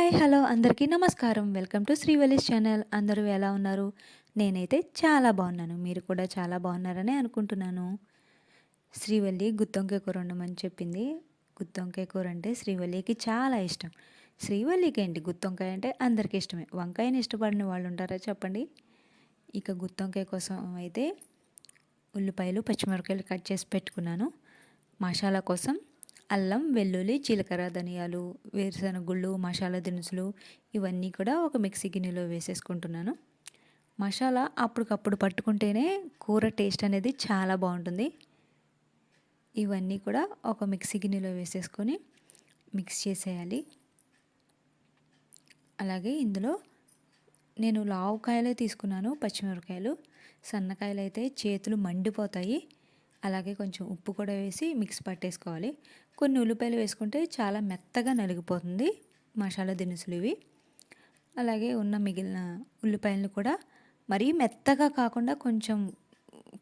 Hi! Hello! అందరికీ నమస్కారం. Welcome to Srivalli's channel. అందరూ ఎలా ఉన్నారు? నేనైతే చాలా బాగున్నాను. మీరు కూడా చాలా బాగున్నారనే అనుకుంటున్నాను. శ్రీవల్లి గుత్తొంకాయ కూర వండమని చెప్పింది. గుత్తొంకాయ కూర అంటే శ్రీవల్లికి చాలా ఇష్టం. శ్రీవల్లికి ఏంటి గుత్తొంకాయ అంటే అందరికీ ఇష్టమే. వంకాయని ఇష్టపడని వాళ్ళు ఉంటారా చెప్పండి? ఇక గుత్తొంకాయ కోసం అయితే ఉల్లిపాయలు, పచ్చిమిరపకాయలు కట్ చేసి పెట్టుకున్నాను. మసాలా కోసం అల్లం, వెల్లుల్లి, జీలకర్ర, ధనియాలు, వేరుశనగ గుళ్ళు, మసాలా దినుసులు ఇవన్నీ కూడా ఒక మిక్సీ గిన్నెలో వేసేసుకుంటున్నాను. మసాలా అప్పటికప్పుడు పట్టుకుంటేనే కూర టేస్ట్ అనేది చాలా బాగుంటుంది. ఇవన్నీ కూడా ఒక మిక్సీ గిన్నెలో వేసేసుకొని మిక్స్ చేసేయాలి. అలాగే ఇందులో నేను లావుకాయలే తీసుకున్నాను. పచ్చిమిరపకాయలు సన్నకాయలు అయితే చేతులు మండిపోతాయి. అలాగే కొంచెం ఉప్పు కూడా వేసి మిక్స్ పట్టేసుకోవాలి. కొన్ని ఉల్లిపాయలు వేసుకుంటే చాలా మెత్తగా నలిగిపోతుంది మసాలా దినుసులు ఇవి. అలాగే ఉన్న మిగిలిన ఉల్లిపాయలను కూడా మరీ మెత్తగా కాకుండా కొంచెం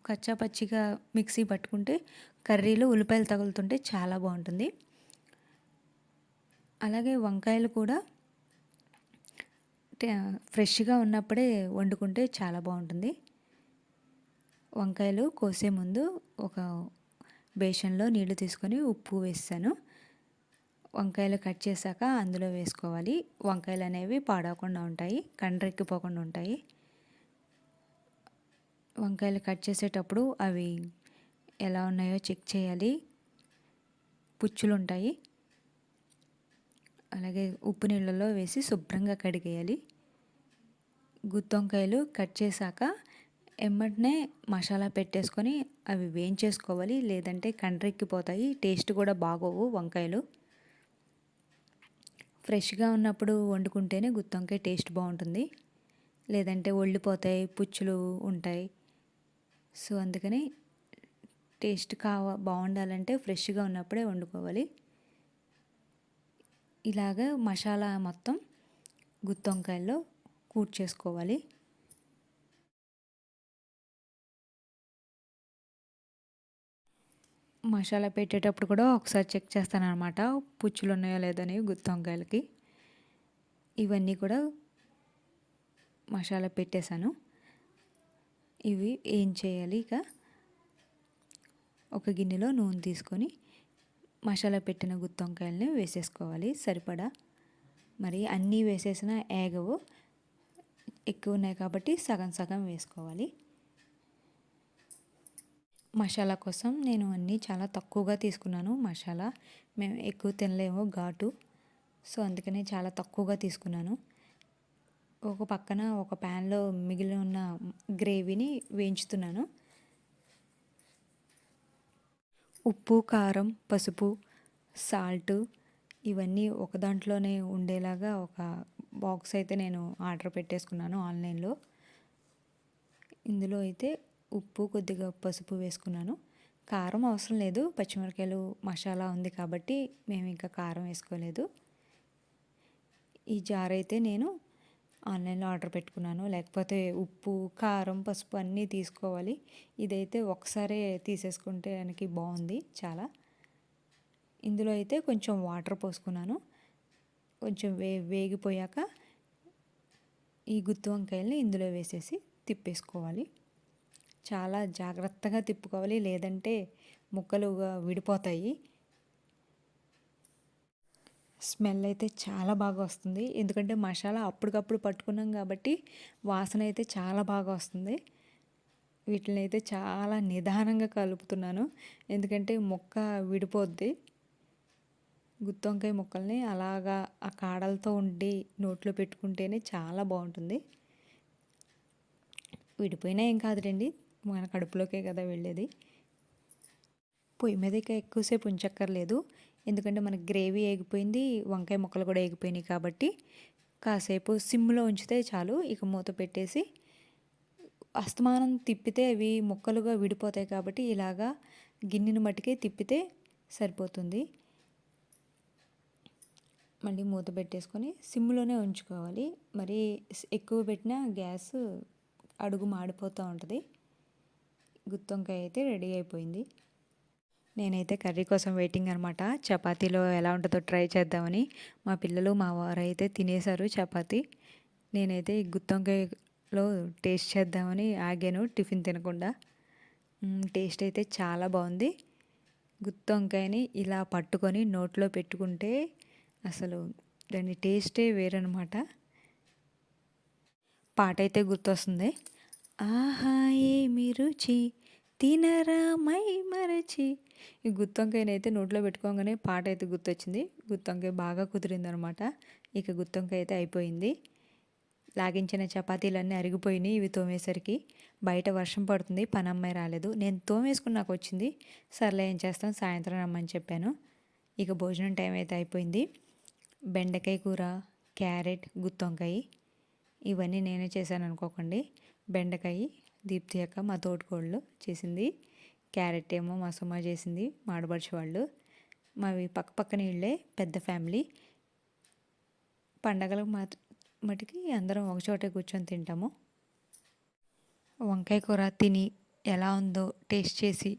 కచ్చాపచ్చిగా మిక్సీ పట్టుకుంటే కర్రీలో ఉల్లిపాయలు తగులుతుంటే చాలా బాగుంటుంది. అలాగే వంకాయలు కూడా ఫ్రెష్గా ఉన్నప్పుడే వండుకుంటే చాలా బాగుంటుంది. వంకాయలు కోసే ముందు ఒక బేషన్లో నీళ్లు తీసుకొని ఉప్పు వేసాను. వంకాయలు కట్ చేశాక అందులో వేసుకోవాలి. వంకాయలు అనేవి పాడవకుండా ఉంటాయి, కండ్రెక్కిపోకుండా ఉంటాయి. వంకాయలు కట్ చేసేటప్పుడు అవి ఎలా ఉన్నాయో చెక్ చేయాలి. పుచ్చులు ఉంటాయి. అలాగే ఉప్పు నీళ్ళలో వేసి శుభ్రంగా కడిగేయాలి. గుత్తొంకాయలు కట్ చేశాక ఎమ్మటనే మసాలా పెట్టేసుకొని అవి వేయించేసుకోవాలి. లేదంటే కండ్రెక్కిపోతాయి, టేస్ట్ కూడా బాగోవు వంకాయలు. ఫ్రెష్గా ఉన్నప్పుడు వండుకుంటేనే గుత్తొంకాయ టేస్ట్ బాగుంటుంది. లేదంటే ఒళ్ళిపోతాయి, పుచ్చులు ఉంటాయి. సో అందుకని టేస్ట్ బాగుండాలంటే ఫ్రెష్గా ఉన్నప్పుడే వండుకోవాలి. ఇలాగ మసాలా మొత్తం గుత్తొంకాయల్లో కూర్చేసుకోవాలి. మసాలా పెట్టేటప్పుడు కూడా ఒకసారి చెక్ చేస్తాను అనమాట, పుచ్చులు ఉన్నాయో లేదని గుత్తొంకాయలకి. ఇవన్నీ కూడా మసాలా పెట్టేశాను. ఇవి ఏం చేయాలి, ఇక ఒక గిన్నెలో నూనె తీసుకొని మసాలా పెట్టిన గుత్తొంకాయలని వేసేసుకోవాలి సరిపడా. మరి అన్నీ వేసేసిన ఏగవు, ఎక్కువ ఉన్నాయి కాబట్టి సగం సగం వేసుకోవాలి. మసాలా కోసం నేను అన్నీ చాలా తక్కువగా తీసుకున్నాను. మసాలా మేము ఎక్కువ తినలేము ఘాటు, సో అందుకనే చాలా తక్కువగా తీసుకున్నాను. ఒక పక్కన ఒక ప్యాన్లో మిగిలి ఉన్న గ్రేవీని వేయించుతున్నాను. ఉప్పు, కారం, పసుపు, సాల్ట్ ఇవన్నీ ఒక దాంట్లోనే ఉండేలాగా ఒక బాక్స్ అయితే నేను ఆర్డర్ పెట్టేసుకున్నాను ఆన్లైన్లో. ఇందులో అయితే ఉప్పు, కొద్దిగా పసుపు వేసుకున్నాను. కారం అవసరం లేదు, పచ్చిమిరపకాయలు మసాలా ఉంది కాబట్టి మేము ఇంకా కారం వేసుకోలేదు. ఈ జార్ అయితే నేను ఆన్లైన్లో ఆర్డర్ పెట్టుకున్నాను. లేకపోతే ఉప్పు, కారం, పసుపు అన్నీ తీసుకోవాలి. ఇదైతే ఒకసారే తీసేసుకుంటే దానికి బాగుంది చాలా. ఇందులో అయితే కొంచెం వాటర్ పోసుకున్నాను. కొంచెం వేగిపోయాక ఈ గుత్తి వంకాయల్ని ఇందులో వేసేసి తిప్పేసుకోవాలి. చాలా జాగ్రత్తగా తిప్పుకోవాలి, లేదంటే ముక్కలుగా విడిపోతాయి. స్మెల్ అయితే చాలా బాగా వస్తుంది, ఎందుకంటే మసాలా అప్పటికప్పుడు పట్టుకున్నాం కాబట్టి వాసన అయితే చాలా బాగా వస్తుంది. వీటిని అయితే చాలా నిదానంగా కలుపుతున్నాను, ఎందుకంటే ముక్క విడిపోద్ది. గుత్తొంకాయ ముక్కల్ని అలాగా ఆ కాడలతో ఉండి నోట్లో పెట్టుకుంటేనే చాలా బాగుంటుంది. విడిపోయినా ఏం కాదులేండి, మన కడుపులోకే కదా వెళ్ళేది. పొయ్యి మీద ఇక ఎక్కువసేపు ఉంచక్కర్లేదు, ఎందుకంటే మనకి గ్రేవీ ఏగిపోయింది, వంకాయ ముక్కలు కూడా ఏగిపోయినాయి కాబట్టి కాసేపు సిమ్లో ఉంచితే చాలు. ఇక మూత పెట్టేసి అస్తమానం తిప్పితే అవి ముక్కలుగా విడిపోతాయి కాబట్టి ఇలాగా గిన్నెను మట్టుకే తిప్పితే సరిపోతుంది. మళ్ళీ మూత పెట్టేసుకొని సిమ్లోనే ఉంచుకోవాలి. మరి ఎక్కువ పెట్టినా గ్యాస్ అడుగు మాడిపోతూ ఉంటుంది. గుత్తొంకాయ అయితే రెడీ అయిపోయింది. నేనైతే కర్రీ కోసం వెయిటింగ్ అనమాట. చపాతీలో ఎలా ఉంటుందో ట్రై చేద్దామని. మా పిల్లలు, మా వారైతే తినేశారు చపాతీ. నేనైతే ఈ గుత్తొంకాయలో టేస్ట్ చేద్దామని ఆగాను టిఫిన్ తినకుండా. టేస్ట్ అయితే చాలా బాగుంది. గుత్తొంకాయని ఇలా పట్టుకొని నోట్లో పెట్టుకుంటే అసలు దాని టేస్టే వేరనమాట. పాట అయితే గుర్తొస్తుంది. ఆహా ఏమి రుచి తినరా మై మరచి. ఈ గుత్తొంకాయనైతే నోట్లో పెట్టుకోగానే పాట అయితే గుర్తొచ్చింది. గుత్తొంకాయ బాగా కుదిరిందనమాట. ఇక గుత్తొంకాయ అయితే అయిపోయింది. లాగించిన చపాతీలన్నీ అరిగిపోయినాయి ఇవి తోమేసరికి. బయట వర్షం పడుతుంది, పనమ్మాయి రాలేదు. నేను తోమేసుకున్నాక వచ్చింది. సర్లే ఏం చేస్తాం, సాయంత్రం రమ్మని చెప్పాను. ఇక భోజనం టైం అయితే అయిపోయింది. బెండకాయ కూర, క్యారెట్, గుత్తొంకాయ ఇవన్నీ నేనే చేశాను అనుకోకండి. బెండకాయ దీప్తి అక్క మా తోటికోడలు చేసింది. క్యారెట్ ఏమో మా సుమ చేసింది, మా ఆడపడుచు వాళ్ళు. మావి పక్క పక్కన ఇళ్ళే, పెద్ద ఫ్యామిలీ. పండగలకు మటుకి అందరం ఒకచోటే కూర్చొని తింటాము. వంకాయ కూర తిని ఎలా ఉందో టేస్ట్ చేసి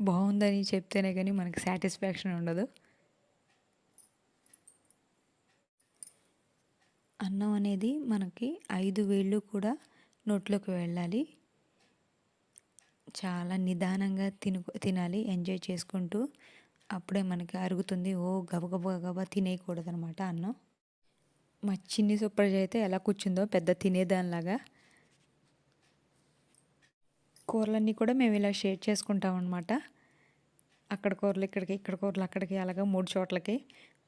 బాగుందని చెప్తేనే కానీ మనకి సాటిస్ఫాక్షన్ ఉండదు. అన్నం అనేది మనకి 5 వేళ్ళు కూడా నోట్లోకి వెళ్ళాలి. చాలా నిదానంగా తినాలి, ఎంజాయ్ చేసుకుంటూ. అప్పుడే మనకి అరుగుతుంది. గబగబా గబా తినేయకూడదనమాట అన్నం. మా చిన్ని సుప్రజ అయితే ఎలా కూర్చుందో పెద్ద తినేదానిలాగా. కూరలన్నీ కూడా మేము ఇలా షేర్ చేసుకుంటాం అనమాట. అక్కడ కూరలు ఇక్కడికి, ఇక్కడ కూరలు అక్కడికి, అలాగా 3 చోట్లకి.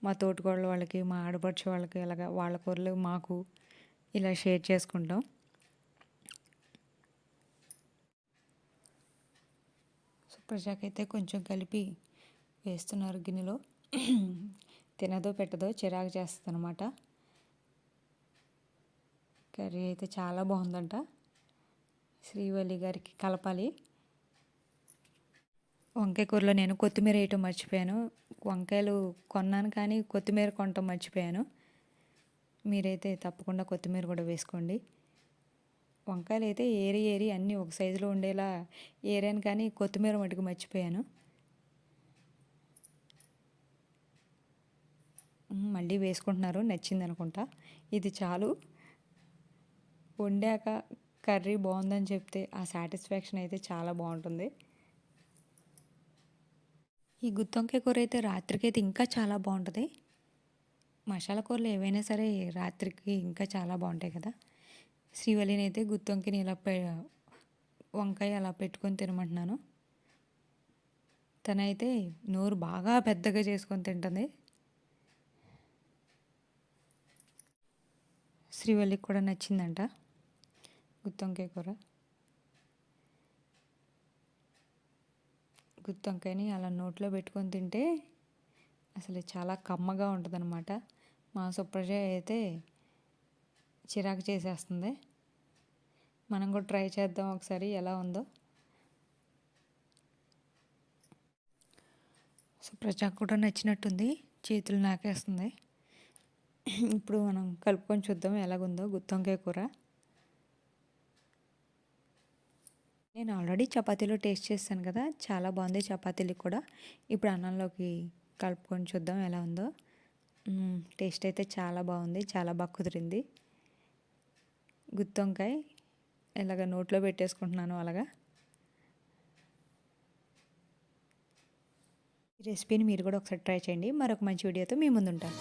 మా తోటికోడలు వాళ్ళకి, మా ఆడపడుచు వాళ్ళకి, అలాగా వాళ్ళ కూరలు మాకు ఇలా షేర్ చేసుకుంటాం. సుప్రజాకైతే కొంచెం కలిపి వేస్తున్నారు గిన్నెలో. తినదో పెట్టదో చిరాకు చేస్తుంది అనమాట. కర్రీ అయితే చాలా బాగుందంట. శ్రీవల్లి గారికి కలపాలి. వంకాయ కూరలో నేను కొత్తిమీర వేయటం మర్చిపోయాను. వంకాయలు కొన్నాను కానీ కొత్తిమీర కొనటం మర్చిపోయాను. మీరైతే తప్పకుండా కొత్తిమీర కూడా వేసుకోండి. వంకాయలు అయితే ఏరి అన్నీ ఒక సైజులో ఉండేలా ఏరాను కానీ కొత్తిమీర మటుకు మర్చిపోయాను. మళ్ళీ వేసుకుంటున్నారు, నచ్చింది అనుకుంటా. ఇది చాలు. వండాక కర్రీ బాగుందని చెప్తే ఆ సాటిస్ఫాక్షన్ అయితే చాలా బాగుంటుంది. ఈ గుత్తొంకాయ కూర అయితే రాత్రికైతే ఇంకా చాలా బాగుంటుంది. మసాలా కూరలు ఏవైనా సరే రాత్రికి ఇంకా చాలా బాగుంటాయి కదా. శ్రీవల్లిని అయితే గుత్తొంకాయని ఇలా వంకాయ అలా పెట్టుకొని తినమంటున్నాను. తనైతే నోరు బాగా పెద్దగా చేసుకొని తింటుంది. శ్రీవల్లికి కూడా నచ్చిందంట గుత్తొంకాయ కూర. గుత్తొంకాయని అలా నోట్లో పెట్టుకొని తింటే అసలు చాలా కమ్మగా ఉంటుందన్నమాట. మా సుప్రజ అయితే చిరాకు చేసేస్తుంది. మనం కూడా ట్రై చేద్దాం ఒకసారి ఎలా ఉందో. సుప్రజకు కూడా నచ్చినట్టుంది, చేతులు నాకేస్తుంది. ఇప్పుడు మనం కలుపుకొని చూద్దాం ఎలాగుందో గుత్తొంకాయ కూర. నేను ఆల్రెడీ చపాతీలో టేస్ట్ చేశాను కదా, చాలా బాగుంది చపాతీలు కూడా. ఇప్పుడు అన్నంలోకి కలుపుకొని చూద్దాం ఎలా ఉందో. టేస్ట్ అయితే చాలా బాగుంది, చాలా బాగా కుదిరింది. గుత్తొంకాయ ఇలాగ నోట్లో పెట్టేసుకుంటున్నాను అలాగా. ఈ రెసిపీని మీరు కూడా ఒకసారి ట్రై చేయండి. మరొక మంచి వీడియోతో మీ ముందుంటాను.